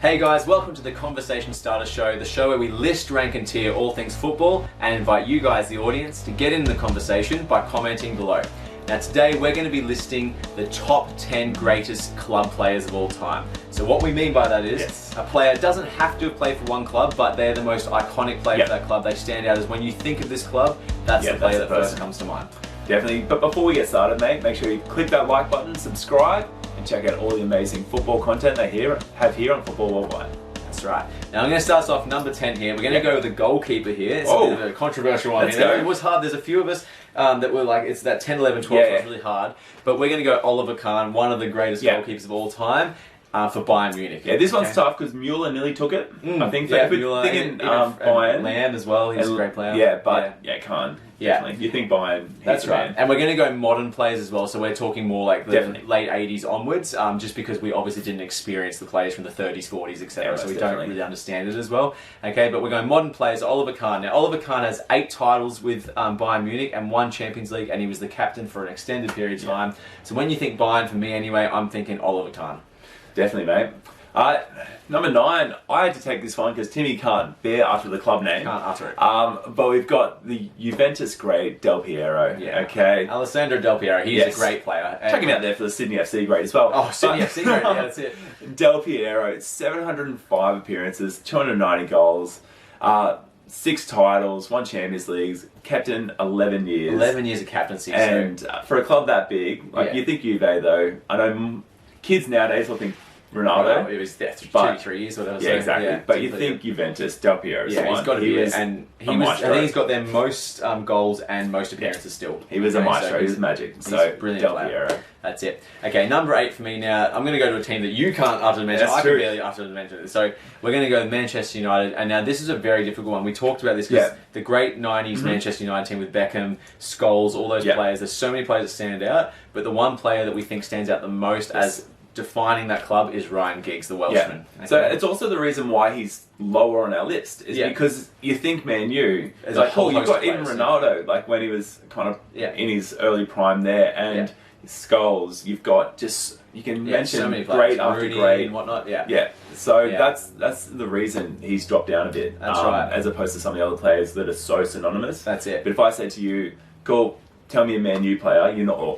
Hey guys, welcome to the Conversation Starter Show, the show where we list, rank and tier all things football and invite you guys, the audience, to get in the conversation by commenting below. Now today we're going to be listing the top 10 greatest club players of all time. So what we mean by that is a player doesn't have to have played for one club, but they're the most iconic player for that club. They stand out as when you think of this club, that's the player that first comes to mind. Definitely, but before we get started, mate, make sure you click that like button, subscribe, and check out all the amazing football content they have here on Football Worldwide. That's right. Now I'm going to start us off number 10 here. We're going to go with the goalkeeper here. It's a bit of a controversial one. It was hard. There's a few of us that were like, it's that 10, 11, 12, so it's really hard. But we're going to go Oliver Kahn, one of the greatest goalkeepers of all time. For Bayern Munich. Yeah, this one's tough because Mueller nearly took it. I think Mueller thinking Bayern. Lamb as well, he's a great player. Yeah, but Kahn. Definitely. You think Bayern. That's right. And we're going to go modern players as well, so we're talking more like the late 80s onwards, just because we obviously didn't experience the players from the 30s, 40s, etc. So we don't really understand it as well. Okay, but we're going modern players, Oliver Kahn. Now, Oliver Kahn has 8 titles with Bayern Munich and 1 Champions League, and he was the captain for an extended period of time. So when you think Bayern, for me anyway, I'm thinking Oliver Kahn. Definitely, mate. Number 9, I had to take this one because Timmy can't bear utter the club name. Can't utter it. But we've got the Juventus great Del Piero. Okay. Alessandro Del Piero. He's a great player. Check him out there for the Sydney FC great as well. Oh, Sydney FC great. Yeah, that's it. Del Piero, 705 appearances, 290 goals, 6 titles, 1 Champions Leagues, captain 11 years. 11 years of captaincy. And for a club that big, like you think Juve though, I know kids nowadays will think Ronaldo. It was 2-3 years or whatever. Yeah, exactly. Yeah, but you think Juventus, Del Piero is the one. He's got to be and I think he's got their most goals and most appearances still. He was a maestro, he was magic. So, brilliant Del player. Piero. That's it. Okay, number 8 for me now. I'm going to go to a team that you can't utter the mention. I can barely utter the mention. So we're going to go Manchester United. And now this is a very difficult one. We talked about this because the great 90s Manchester United team with Beckham, Scholes, all those players. There's so many players that stand out. But the one player that we think stands out the most as defining that club is Ryan Giggs, the Welshman. Okay. So it's also the reason why he's lower on our list is because you think MANU, as like, you've got even Ronaldo, like when he was kind of in his early prime there, and Scholes, you've got you can mention so many great after great and whatnot. So that's the reason he's dropped down a bit. That's right. As opposed to some of the other players that are so synonymous. That's it. But if I say to you, cool, tell me a MANU player,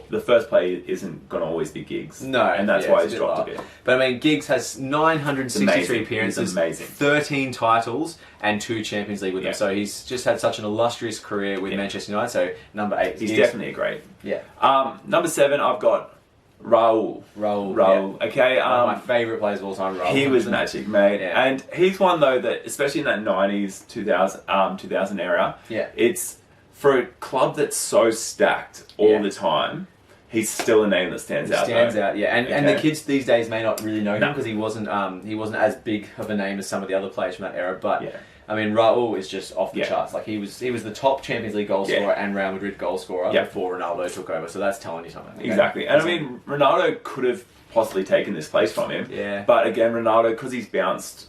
the first player isn't going to always be Giggs. No. And that's why he's dropped a bit. But I mean, Giggs has 963 appearances, 13 titles, and 2 Champions League with them. So he's just had such an illustrious career with Manchester United. So number 8. He's definitely a great. Yeah. Number 7, I've got Raul. Okay. One of my favourite players of all time, Raul. He was magic, mate. Yeah. And he's one, though, that, especially in that 90s, 2000 era, it's for a club that's so stacked all the time, he's still a name that stands out. And the kids these days may not really know him because he wasn't as big of a name as some of the other players from that era. But I mean, Raul is just off the charts. Like he was the top Champions League goal scorer and Real Madrid goal scorer before Ronaldo took over. So that's telling you something. Okay? Exactly. And I mean, Ronaldo could have possibly taken this place from him. Yeah. But again, Ronaldo, because he's bounced,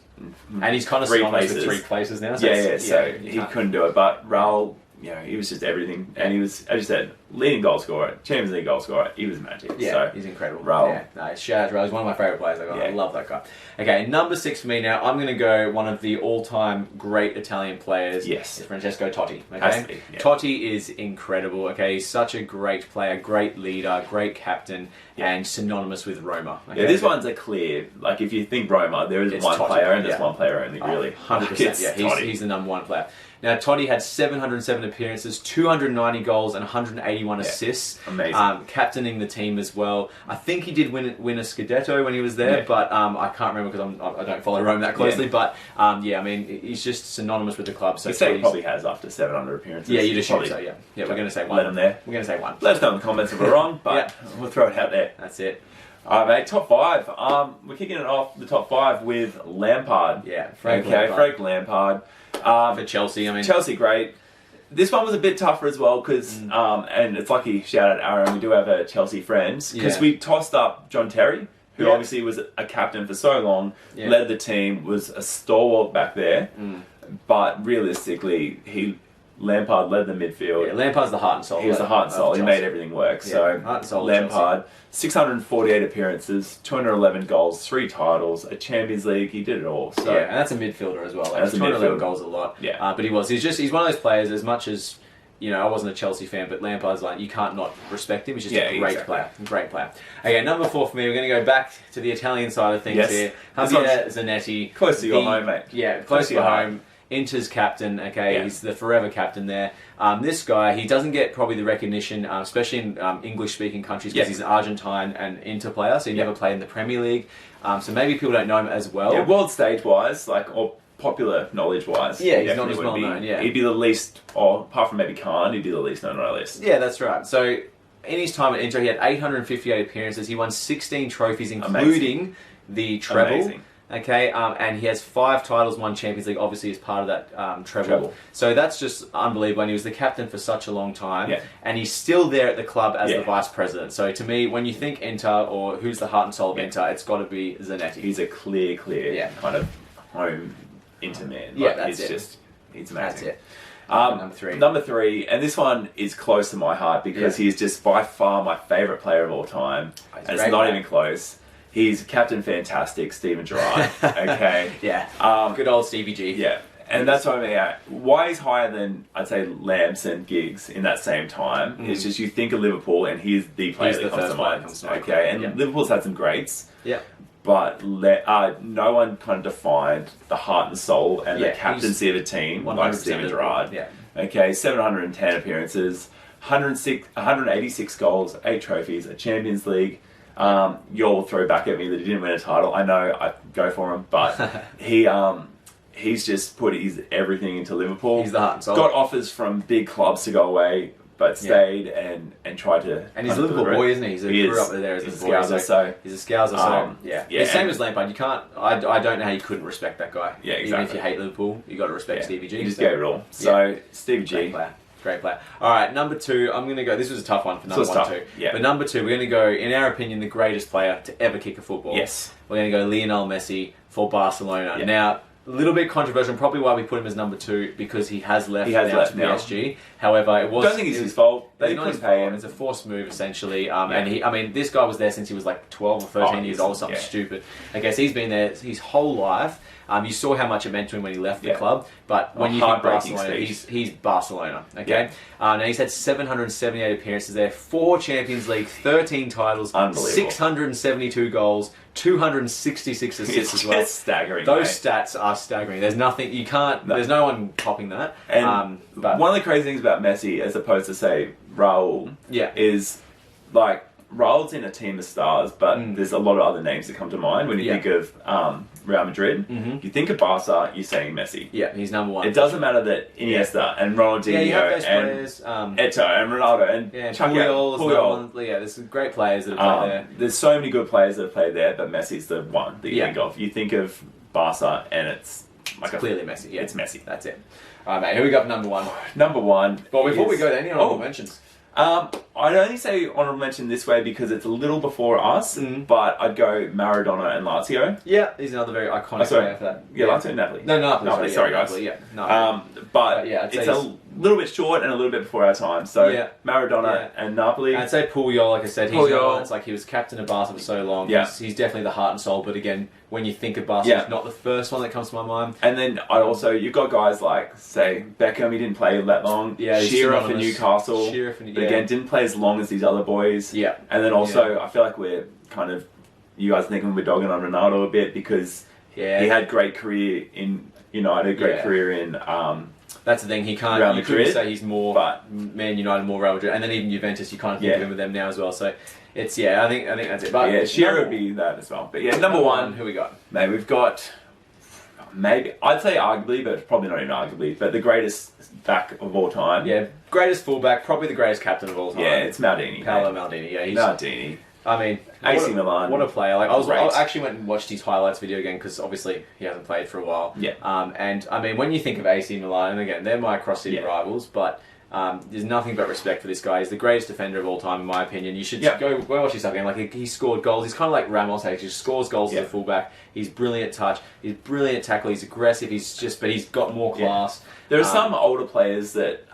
and he's kind of 3 places. 3 places now. So so he couldn't do it. But Raul, he was just everything, and he was, as you said, leading goal scorer, Champions League goal scorer. He was magic. Yeah, so, he's incredible. Raul. Shout out to Raul. He's one of my favourite players. I love that guy. Okay, number 6 for me now. I'm going to go one of the all-time great Italian players. Yes, it's Francesco Totti. Okay, Totti is incredible. Okay, he's such a great player, great leader, great captain, and synonymous with Roma. Okay? Yeah, this one's a clear. Like if you think Roma, there is one Totti, player, and there's one player only. Really, 100%. Yeah, he's the number 1 player. Now, Totti had 707 appearances, 290 goals, and 181 assists. Amazing. Captaining the team as well. I think he did win a Scudetto when he was there, but I can't remember because I don't follow Rome that closely. But I mean, he's just synonymous with the club. So he probably has after 700 appearances. Yeah, you'd assume so. Yeah, we're going to say 1. Let him there. We're going to say 1. Let us know in the comments if we're wrong, but we'll throw it out there. That's it. All right, mate. Top 5. We're kicking it off the top 5 with Lampard. Yeah, Frank Lampard. For Chelsea, I mean. Chelsea, great. This one was a bit tougher as well because, and it's lucky, shout out Aaron, we do have a Chelsea friends, because we tossed up John Terry, who obviously was a captain for so long, led the team, was a stalwart back there, but realistically, he Lampard led the midfield. Yeah, Lampard's the heart and soul. He was the heart and soul. He made everything work. Yeah, so heart and soul Lampard, 648 appearances, 211 goals, 3 titles, a Champions League. He did it all. So yeah, and that's a midfielder as well. Like, that's 211 goals a lot. Yeah, but he's one of those players. As much as I wasn't a Chelsea fan, but Lampard's like, you can't not respect him. He's just a great player. Great player. Okay, number 4 for me. We're going to go back to the Italian side of things here. Javier ZANETTI. Close to your home, mate. Yeah, close to your home. Inter's captain, he's the forever captain there. This guy, he doesn't get probably the recognition, especially in English-speaking countries, because he's an Argentine and Inter player, so he never played in the Premier League. So maybe people don't know him as well. Yeah, world stage-wise, or popular knowledge-wise. Yeah, he's not as well known, He'd be the least, or apart from maybe KAHN, he'd be the least known on our list. Yeah, that's right. So in his time at Inter, he had 858 appearances. He won 16 trophies, including the treble. Amazing. Okay, and he has 5 titles, 1 Champions League, obviously as part of that treble. So that's just unbelievable, and he was the captain for such a long time, and he's still there at the club as the vice president. So to me, when you think Inter, or who's the heart and soul of Inter, it's got to be ZANETTI. He's a clear kind of home Inter man. Yeah, that's it. He's amazing. That's it. Number 3, and this one is close to my heart because he is just by far my favourite player of all time, and it's not even close. He's Captain Fantastic, Steven Gerrard. Okay. Good old Stevie G. Yeah. And that's what I mean. Why he's higher than, I'd say, Lamps and Giggs in that same time is just you think of Liverpool and he's the player that comes to mind. Okay. And Liverpool's had some greats. Yeah. But no one kind of defined the heart and soul and the captaincy of a team like Steven Gerrard. Yeah. Okay. 710 appearances, 186 goals, 8 trophies, a Champions League. You'll throw back at me that he didn't win a title. I know, I go for him, but he's just put his everything into Liverpool. He's the heart and soul. Got offers from big clubs to go away, but stayed and tried to. And he's a Liverpool boy, isn't he? He grew up there as a boy. So he's a Scouser. So the same as Lampard. You can't. I don't know how you couldn't respect that guy. Yeah, exactly. Even if you hate Liverpool, you got to respect Stevie G. He just gave it all. So Stevie G. Great player. All right, number 2. I'm going to go. This was a tough one for number 1 too. Yeah. But number 2, we're going to go, in our opinion, the greatest player to ever kick a football. Yes. We're going to go Lionel Messi for Barcelona. Yeah. Now, a little bit controversial, probably why we put him as number 2, because he has left now to PSG. However, it was. Don't think it's his fault. They couldn't pay him. It's a forced move essentially. And this guy was there since he was like 12 or 13 years old, something stupid. I guess he's been there his whole life. You saw how much it meant to him when he left the club, but when you think Barcelona, he's Barcelona. Okay, now he's had 778 appearances there, 4 Champions League, 13 titles, 672 goals, 266 assists as well. It's staggering. Those stats are staggering. There's nothing you can't. No. There's no one topping that. And one of the crazy things about Messi, as opposed to say Raul, is like Raul's in a team of stars, but there's a lot of other names that come to mind when you think of Real Madrid. You think of Barca, you're saying Messi. Yeah, he's number 1. It doesn't matter that Iniesta and Ronaldinho and Eto'o and Ronaldo and Puyol. There's some great players that have played there. There's so many good players that have played there, but Messi's the one that you think of. You think of Barca and it's clearly Messi. Yeah, it's Messi. That's it. All right, mate. Who we got for number 1? Number 1. But before we go there, any honorable mentions? I'd only say honorable mention this way because it's a little before us, but I'd go Maradona and Lazio. Yeah, he's another very iconic player for that. Yeah, Lazio and Napoli. No, Napoli. Sorry, guys. Napoli, yeah. But it's a little bit short and a little bit before our time. So Maradona and Napoli. I'd say Puyol, like I said, he's it's like he was captain of Barca for so long. Yeah. He's definitely the heart and soul, but again, when you think of Barca, it's not the first one that comes to my mind. And then you've got guys like, say, Beckham, he didn't play that long. Yeah, Shearer for Newcastle. But again, didn't play as long as these other boys. Yeah. And then also, I feel like we're kind of, you guys thinking we're dogging on Ronaldo a bit because he had great career in United, great career in... That's the thing, you couldn't say he's more Man United, more Real Madrid, and then even Juventus, you kind of think of him with them now as well, so it's, I think that's it. But Shearer would be that as well. But number 1, who we got? Mate, we've got, maybe, I'd say arguably, but it's probably not even arguably, but the greatest back of all time. Yeah, greatest fullback, probably the greatest captain of all time. Yeah, it's Maldini. Paolo Maldini, he's... Maldini. I mean, AC Milan. What a player! Like I actually went and watched his highlights video again because obviously he hasn't played for a while. Yeah. And I mean, when you think of AC Milan, and again they're my cross-city rivals, but There's nothing but respect for this guy. He's the greatest defender of all time, in my opinion. You should go watch his stuff again. Like he scored goals. He's kind of like Ramos. He just scores goals as a fullback. He's brilliant touch. He's brilliant tackle. He's aggressive. But he's got more class. There are some older players that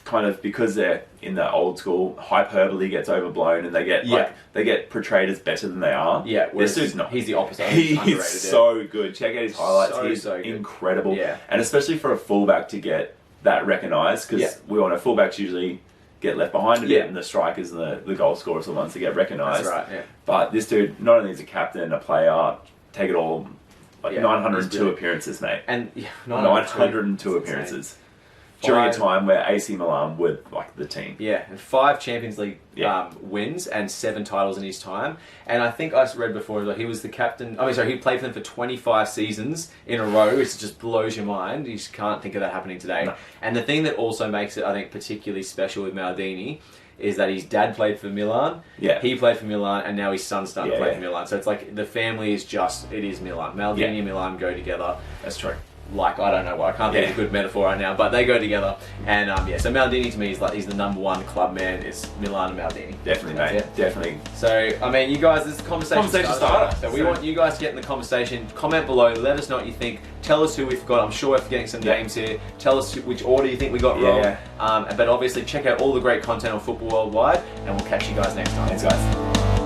kind of, because they're in the old school, hyperbole gets overblown and they get portrayed as better than they are. Yeah, this dude's not. He's the opposite. He's so good. Check out his highlights. He's incredible. Yeah. And especially for a fullback to get that recognised, because we all know fullbacks usually get left behind a bit, and the strikers and the goal scorers are the ones that get recognised. That's right. Yeah. But this dude, not only is a captain, a player, take it all. Like 902 appearances, mate. And 902 appearances. During a time where AC Milan were like the team. Yeah, and 5 Champions League wins and 7 titles in his time. And I think I read before that he was the captain. He played for them for 25 seasons in a row, which just blows your mind. You just can't think of that happening today. No. And the thing that also makes it, I think, particularly special with Maldini is that his dad played for Milan, he played for Milan, and now his son's starting to play for Milan. So it's like the family is it is Milan. Maldini and Milan go together. That's true. Like, I don't know why, I can't think of a good metaphor right now, but they go together. And so Maldini to me is he's the number 1 club man. It's Milan and Maldini. Definitely, mate. Definitely. So, you guys, this is conversation starter. So we want you guys to get in the conversation. Comment below, let us know what you think. Tell us who we forgot. I'm sure we're forgetting some names here. Tell us which order you think we got wrong. But obviously, check out all the great content on Football Worldwide, and we'll catch you guys next time. Thanks, guys.